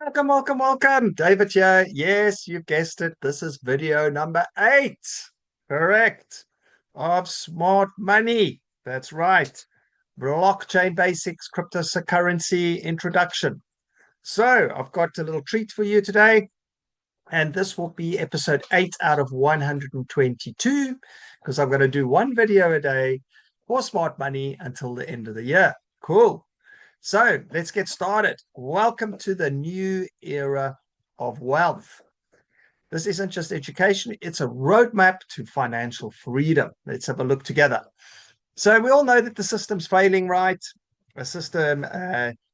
Welcome, welcome, welcome. David here. Yes, you've guessed it. This is video number 8. Correct. Of smart money. That's right. Blockchain basics, cryptocurrency introduction. So I've got a little treat for you today. And this will be episode 8 out of 122, because I'm going to do one video a day for smart money until the end of the year. Cool. So let's get started. Welcome to the new era of wealth. This isn't just education, it's a roadmap to financial freedom. Let's have a look together. So we all know that the system's failing, right? A system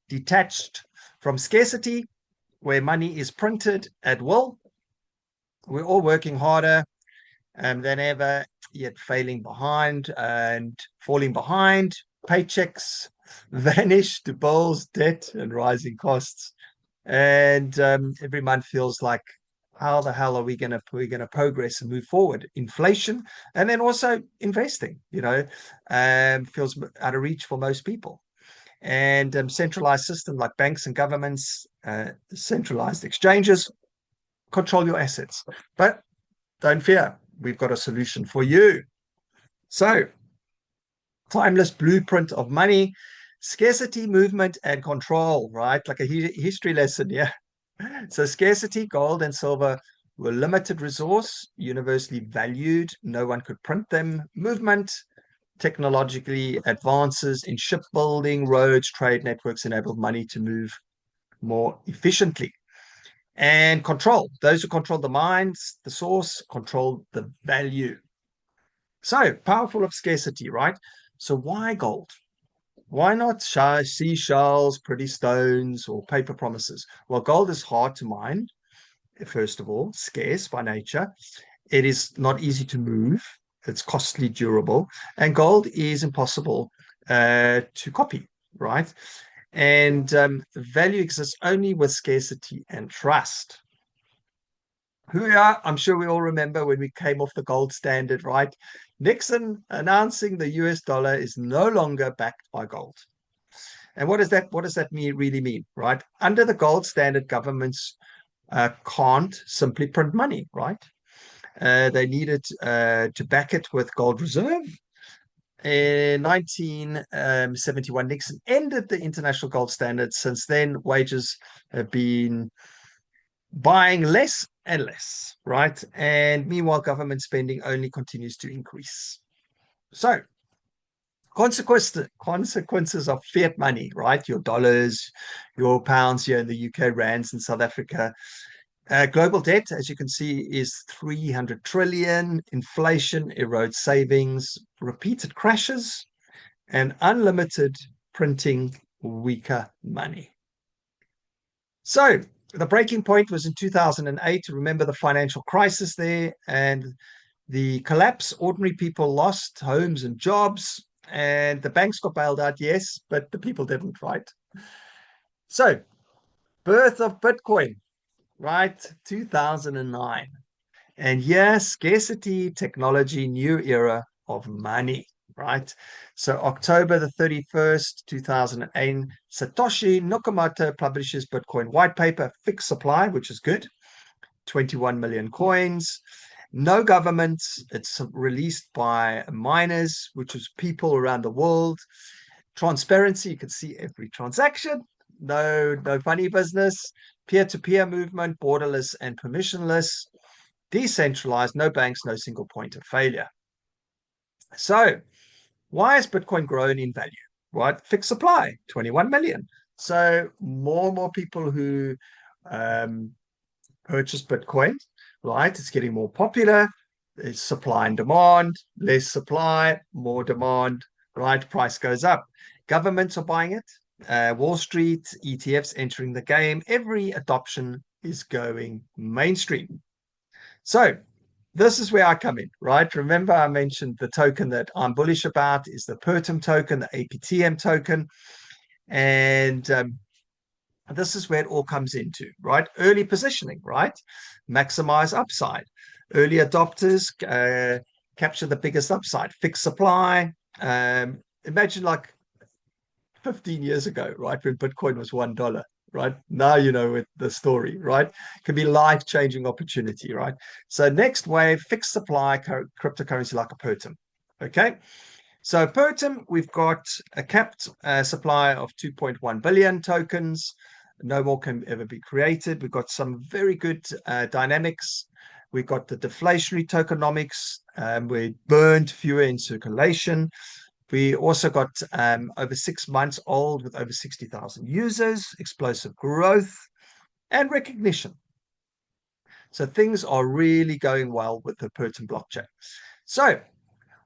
detached from scarcity, where money is printed at will. We're all working harder than ever, yet failing behind and falling behind. Paychecks vanish to bills, debt, and rising costs. And every month feels like, how the hell are we gonna progress and move forward? Inflation, and then also investing, feels out of reach for most people. And centralized system like banks and governments, centralized exchanges control your assets. But don't fear, we've got a solution for you. So, timeless blueprint of money, scarcity, movement, and control, right? Like a history lesson, yeah. So, scarcity, gold and silver were limited resource, universally valued. No one could print them. Movement, technologically advances in shipbuilding, roads, trade networks enabled money to move more efficiently. And control, those who control the minds, the source, control the value. So powerful of scarcity, right? So why gold? Why not seashells, pretty stones, or paper promises? Well, gold is hard to mine, first of all, scarce by nature. It is not easy to move. It's costly, durable, and gold is impossible to copy, right? And value exists only with scarcity and trust. Who we are, I'm sure we all remember when we came off the gold standard, right? Nixon announcing the US dollar is no longer backed by gold. And what does that really mean, right? Under the gold standard, governments can't simply print money, right? They needed to back it with gold reserve. In 1971, Nixon ended the international gold standard. Since then, wages have been buying less and less, right? And meanwhile, government spending only continues to increase. So, consequences of fiat money, right? Your dollars, your pounds here in the UK, rands in South Africa. Global debt, as you can see, is 300 trillion. Inflation erodes savings, repeated crashes, and unlimited printing weaker money. So the breaking point was in 2008. Remember the financial crisis there and the collapse. Ordinary people lost homes and jobs, and the banks got bailed out, yes, but the people didn't, right? So, birth of Bitcoin, right? 2009. And yes, scarcity, technology, new era of money, right? So October the 31st, 2008, Satoshi Nakamoto publishes Bitcoin white paper, fixed supply, which is good, 21 million coins. No government. It's released by miners, which is people around the world. Transparency, you can see every transaction. No funny business. Peer-to-peer movement, borderless and permissionless. Decentralized, no banks, no single point of failure. So why has Bitcoin grown in value? Right? Fixed supply, 21 million. So more and more people who purchase Bitcoin, right? It's getting more popular. There's supply and demand, less supply, more demand, right? Price goes up. Governments are buying it. Wall Street, ETFs entering the game. Every adoption is going mainstream. So this is where I come in, right? Remember, I mentioned the token that I'm bullish about is the PERTM token, the APTM token. And this is where it all comes into, right? Early positioning, right? Maximize upside. Early adopters capture the biggest upside. Fixed supply. Imagine like 15 years ago, right? When Bitcoin was $1. right? Now you know the story, right? It can be life-changing opportunity, right? So next wave, fixed supply cryptocurrency like a Pertum. Okay. So Pertum, we've got a capped supply of 2.1 billion tokens. No more can ever be created. We've got some very good dynamics. We've got the deflationary tokenomics. We burned fewer in circulation. We also got over 6 months old with over 60,000 users, explosive growth, and recognition. So things are really going well with the Pertum blockchain. So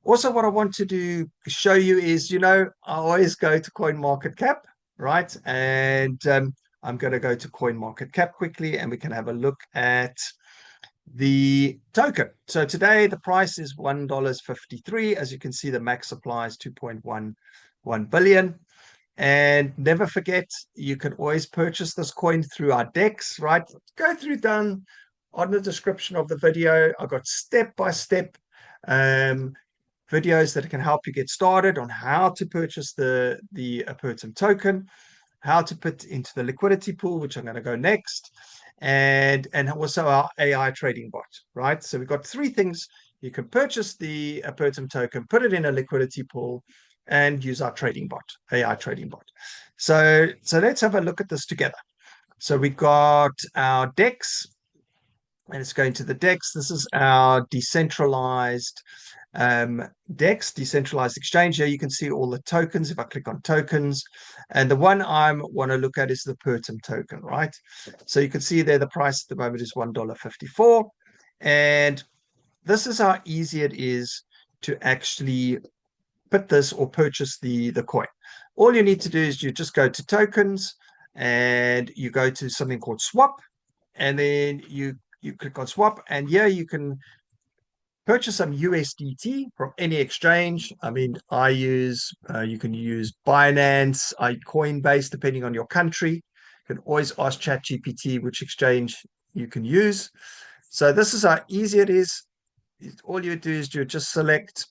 also what I want to do show you is, I always go to CoinMarketCap, right? And I'm going to go to CoinMarketCap quickly, and we can have a look at the token. So today the price is $1.53. As you can see, the max supply is 2.11 billion. And never forget, you can always purchase this coin through our DEX, right? Go through down on the description of the video. I've got step-by-step videos that can help you get started on how to purchase the Pertum token, how to put into the liquidity pool, which I'm going to go next, and also our AI trading bot, right? So we've got three things. You can purchase the Pertum token, put it in a liquidity pool, and use our trading bot, AI trading bot. So let's have a look at this together. So we got our DEX, and it's going to the DEX. This is our decentralized DEX, decentralized exchange. Here you can see all the tokens. If I click on tokens, and the one I want to look at is the Pertum token, right? So you can see there the price at the moment is $1.54, and this is how easy it is to actually put this or purchase the coin. All you need to do is you just go to tokens, and you go to something called swap, and then you click on swap, and here you can purchase some USDT from any exchange. I mean, I use, you can use Binance, Coinbase, depending on your country. You can always ask ChatGPT which exchange you can use. So this is how easy it is. All you do is you just select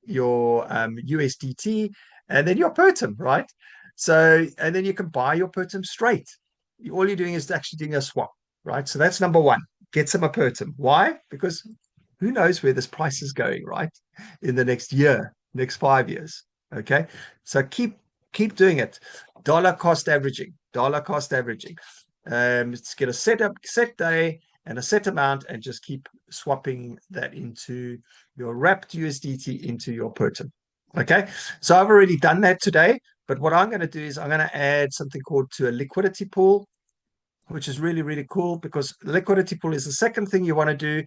your USDT and then your Pertum, right? So, and then you can buy your Pertum straight. All you're doing is actually doing a swap, right? So that's number one. Get some Pertum. Why? Because who knows where this price is going, right? In the next year, next 5 years. Okay. So keep doing it. Dollar cost averaging. Let's get a set day and a set amount, and just keep swapping that into your wrapped USDT into your Pertum. Okay. So I've already done that today. But what I'm going to do is I'm going to add something called to a liquidity pool, which is really, really cool, because the liquidity pool is the second thing you want to do.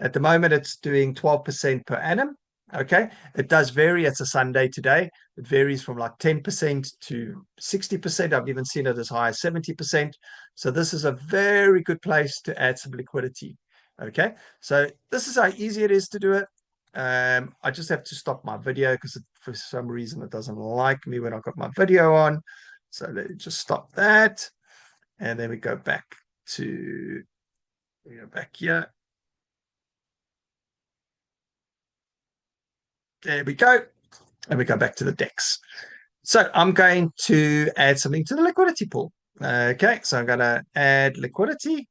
At the moment, it's doing 12% per annum. Okay. It does vary. It's a Sunday today. It varies from like 10% to 60%. I've even seen it as high as 70%. So this is a very good place to add some liquidity. Okay. So this is how easy it is to do it. I just have to stop my video because for some reason it doesn't like me when I've got my video on. So let me just stop that. And then we go back here. There we go. And we go back to the DEX. So I'm going to add something to the liquidity pool. Okay, so I'm going to add liquidity.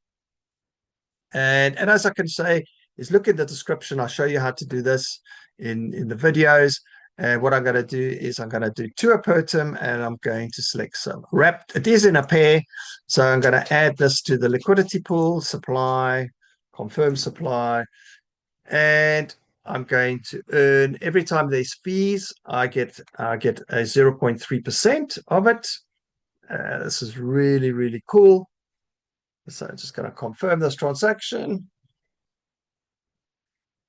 And as I can say, is look in the description. I'll show you how to do this in the videos. And what I'm going to do is I'm going to do two Pertum, and I'm going to select some wrapped. It is in a pair. So I'm going to add this to the liquidity pool, supply, confirm supply. And I'm going to earn, every time there's fees, I get a 0.3% of it. This is really, really cool. So I'm just going to confirm this transaction.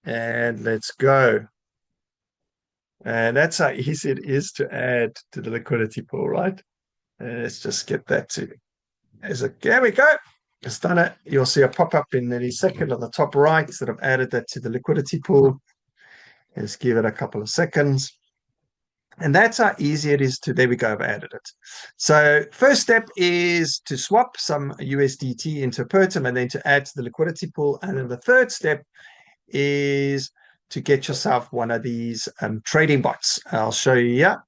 And let's go. And that's how easy it is to add to the liquidity pool, right? And let's just get that to there we go. It's done it. You'll see a pop-up in any second on the top right that I've added that to the liquidity pool. Let's give it a couple of seconds. And that's how easy it is to, there we go, I've added it. So first step is to swap some USDT into Pertum and then to add to the liquidity pool. And then the third step is to get yourself one of these trading bots. I'll show you here.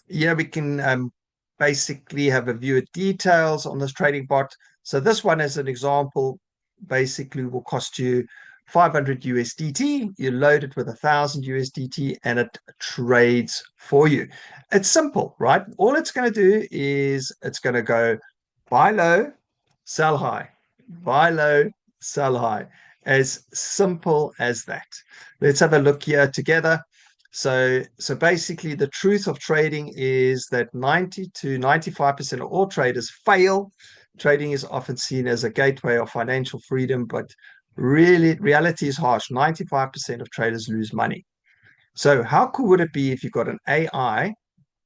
Yeah, we can basically have a view of details on this trading bot. So this one, as an example, basically will cost you 500 USDT. You load it with 1,000 USDT and it trades for you. It's simple, right? All it's going to do is it's going to go buy low, sell high, buy low, sell high. As simple as that. Let's have a look here together. So basically, the truth of trading is that 90 to 95% of all traders fail. Trading is often seen as a gateway of financial freedom, but really, reality is harsh. 95% of traders lose money. So how cool would it be if you got an AI,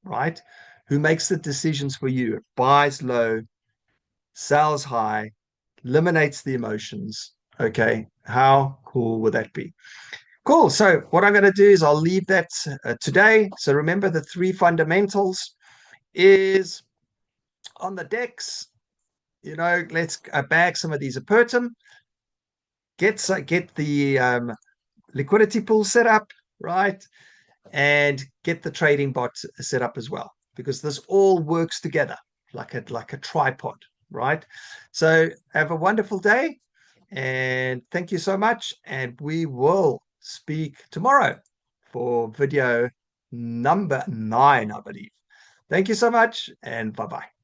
right, who makes the decisions for you? It buys low, sells high, eliminates the emotions. Okay, how cool would that be? Cool. So what I'm going to do is I'll leave that today. So remember, the three fundamentals is on the decks. Let's bag some of these apertum. Get the liquidity pool set up, right? And get the trading bot set up as well, because this all works together like a tripod, right? So have a wonderful day, and thank you so much. And we will speak tomorrow for video number 9, I believe. Thank you so much, and bye-bye.